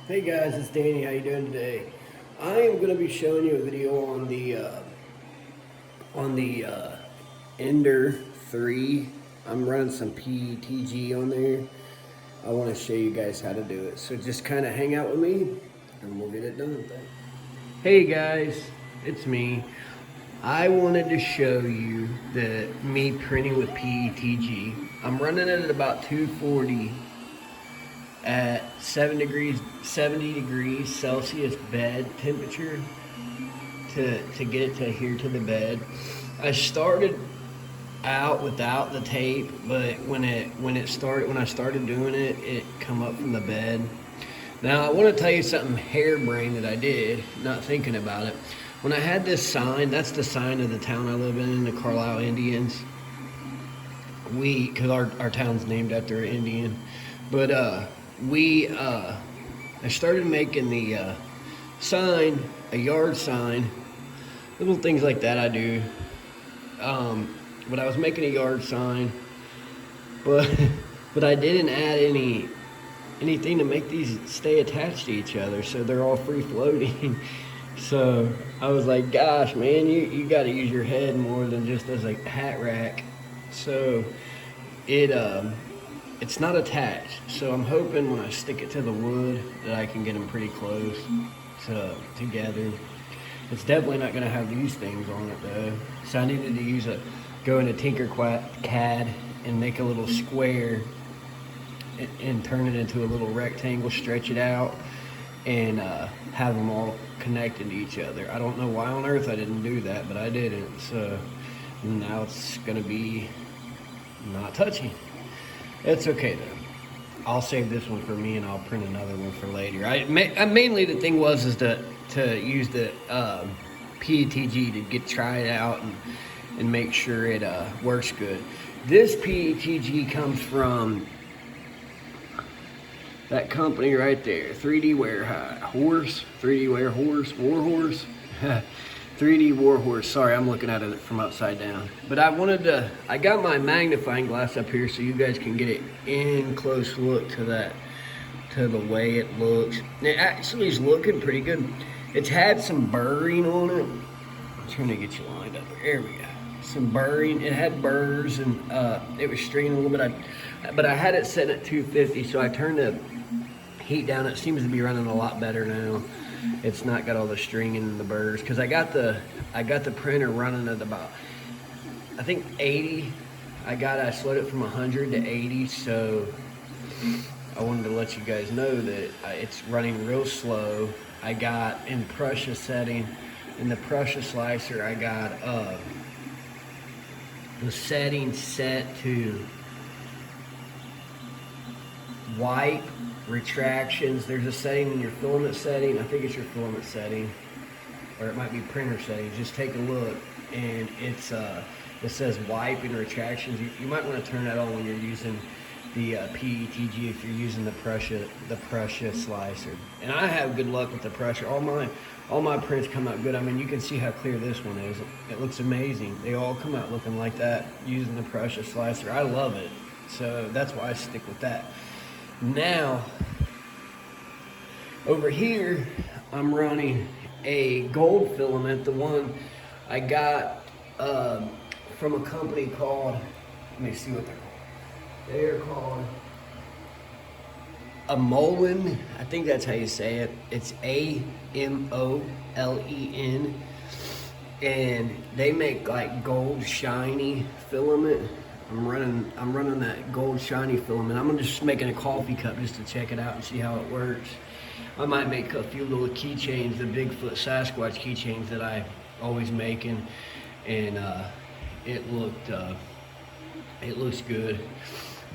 Hey guys, it's Danny. How you doing today? I am going to be showing you a video on the Ender 3. I'm running some Petg on there. I want to show you guys how to do it. So just kind of hang out with me, and we'll get it done. Hey guys, it's me. I wanted to show you me printing with Petg. I'm running it at about 240. At 70 degrees Celsius bed temperature to get it to adhere to the bed. I started out without the tape, but when I started doing it, it come up from the bed. Now I want to tell you something harebrained that I did, not thinking about it. When I had this sign, that's the sign of the town I live in, the Carlisle Indians. Because our town's named after an Indian, but I started making the sign, a yard sign, little things like that I do. But I was making a yard sign, but I didn't add anything to make these stay attached to each other, so they're all free floating. So I was like, gosh, man, you got to use your head more than just as a hat rack. So it's not attached, so I'm hoping when I stick it to the wood that I can get them pretty close together. It's definitely not going to have these things on it though, so I needed to go into Tinkercad and make a little square and turn it into a little rectangle, stretch it out, and have them all connected to each other. I don't know why on earth I didn't do that, but I didn't, so now it's going to be not touching. It's okay though. I'll save this one for me and I'll print another one for later. Mainly the thing is to use the Petg to try it out and make sure it works good. This Petg comes from that company right there, 3D Warhorse. 3D Warhorse. Sorry, I'm looking at it from upside down. But I got my magnifying glass up here so you guys can get it in close look to the way it looks. It actually is looking pretty good. It's had some burring on it. I'm trying to get you lined up. There we go. Some burring. It had burrs and it was straining a little bit. But I had it set at 250, so I turned the heat down. It seems to be running a lot better now. It's not got all the stringing and the burrs, because I got the printer running at about, I think 80. I slowed it from 100 to 80, so I wanted to let you guys know that it's running real slow. I got in Prussia setting, in the Prussia slicer, I got the setting set to wipe retractions. There's a setting in your filament setting. I think it's your filament setting, or it might be printer settings. Just take a look, and it says wipe and retractions. You might want to turn that on when you're using the Petg if you're using the Prussia slicer. And I have good luck with the Prussia. All my prints come out good. I mean, you can see how clear this one is. It looks amazing. They all come out looking like that using the Prussia slicer. I love it. So that's why I stick with that. Now, over here, I'm running a gold filament, the one I got from a company called, let me see what they're called. They're called Amolen. I think that's how you say it. It's Amolen. And they make like gold shiny filament. I'm running that gold shiny filament. I'm just making a coffee cup just to check it out and see how it works. I might make a few little keychains, the Bigfoot Sasquatch keychains that I always make, and it looks good.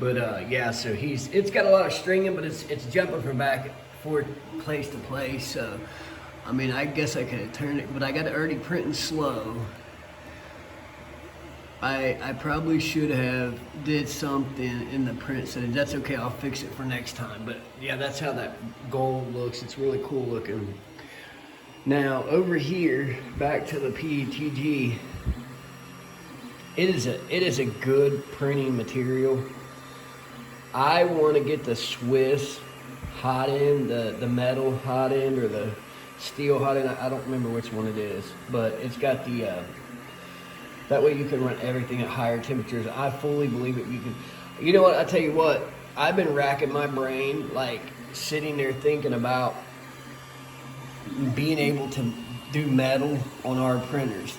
But yeah, so it's got a lot of stringing, but it's jumping from back forth place to place. So I mean, I guess I could have turned it, but I got it already printing slow. I probably should have did something in the print settings. That's okay, I'll fix it for next time. But yeah, that's how that gold looks. It's really cool looking. Now over here, back to the Petg. It is a good printing material. I want to get the Swiss hot end, the metal hot end or the steel hot end. I don't remember which one it is, but it's got the that way you can run everything at higher temperatures. I fully believe it. You can. You know what? I tell you what. I've been racking my brain, like sitting there thinking about being able to do metal on our printers.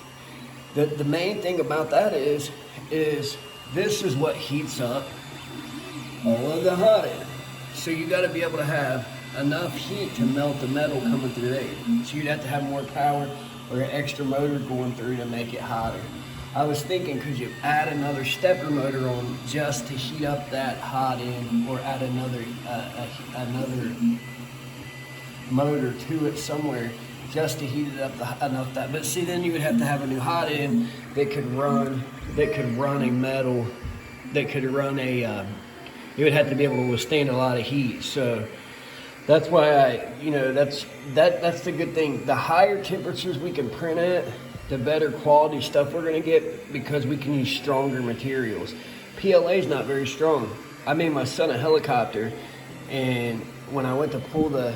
The main thing about that is this is what heats up all of the hot air. So you got to be able to have enough heat to melt the metal coming through there. So you'd have to have more power or an extra motor going through to make it hotter. I was thinking, could you add another stepper motor on just to heat up that hot end, or add another motor to it somewhere just to heat it up enough that. But see, then you would have to have a new hot end that could run a metal, that could run a. You would have to be able to withstand a lot of heat. So that's why that's the good thing. The higher temperatures we can print at, the better quality stuff we're gonna get, because we can use stronger materials. PLA is not very strong. I made my son a helicopter, and when I went to pull the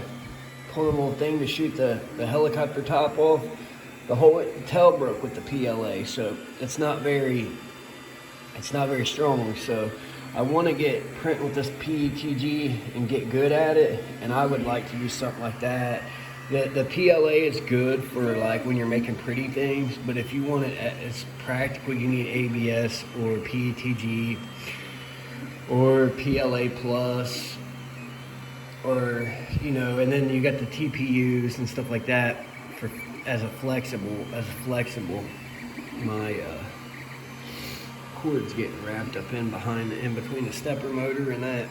little thing to shoot the helicopter top off, the whole tail broke with the PLA. So it's not very strong. So I want to get print with this Petg and get good at it, and I would like to use something like that. The PLA is good for like when you're making pretty things, but if you want it as practical, you need ABS or Petg or PLA plus, or and then you got the TPUs and stuff like that for as a flexible. My cord's getting wrapped up in between the stepper motor and that.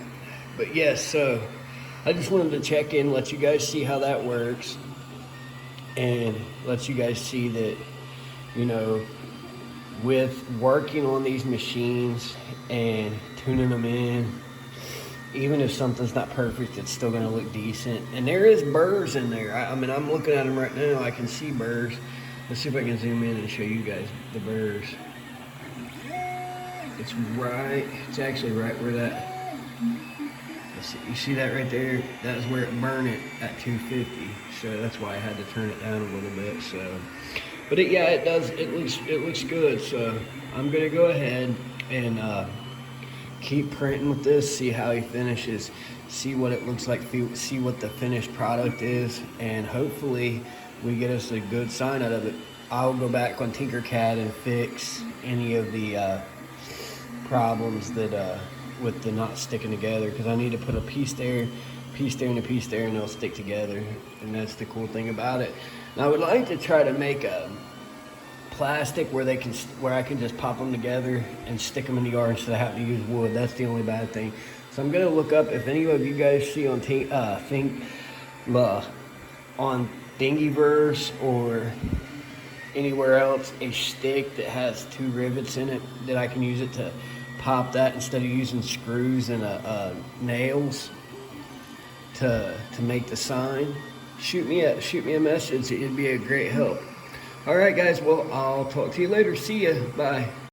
But yes, so I just wanted to check in, let you guys see how that works, and let you guys see that, with working on these machines and tuning them in, even if something's not perfect, it's still going to look decent. And there is burrs in there. I mean, I'm looking at them right now. I can see burrs. Let's see if I can zoom in and show you guys the burrs. It's actually right where that. You see that right there? That's where it burned it at 250. So that's why I had to turn it down a little bit. So, but it does. It looks good. So I'm gonna go ahead and keep printing with this. See how he finishes. See what it looks like. See what the finished product is, and hopefully we get us a good sign out of it. I'll go back on Tinkercad and fix any of the problems that. With the not sticking together, because I need to put a piece there, and a piece there, and they'll stick together. And that's the cool thing about it. And I would like to try to make a plastic where I can just pop them together and stick them in the yard instead of having to use wood. That's the only bad thing. So I'm gonna look up if any of you guys see on on Thingiverse or anywhere else a stick that has 2 rivets in it that I can use it to pop that instead of using screws and nails to make the sign. Shoot me a message. It'd be a great help. All right, guys. Well, I'll talk to you later. See ya. Bye.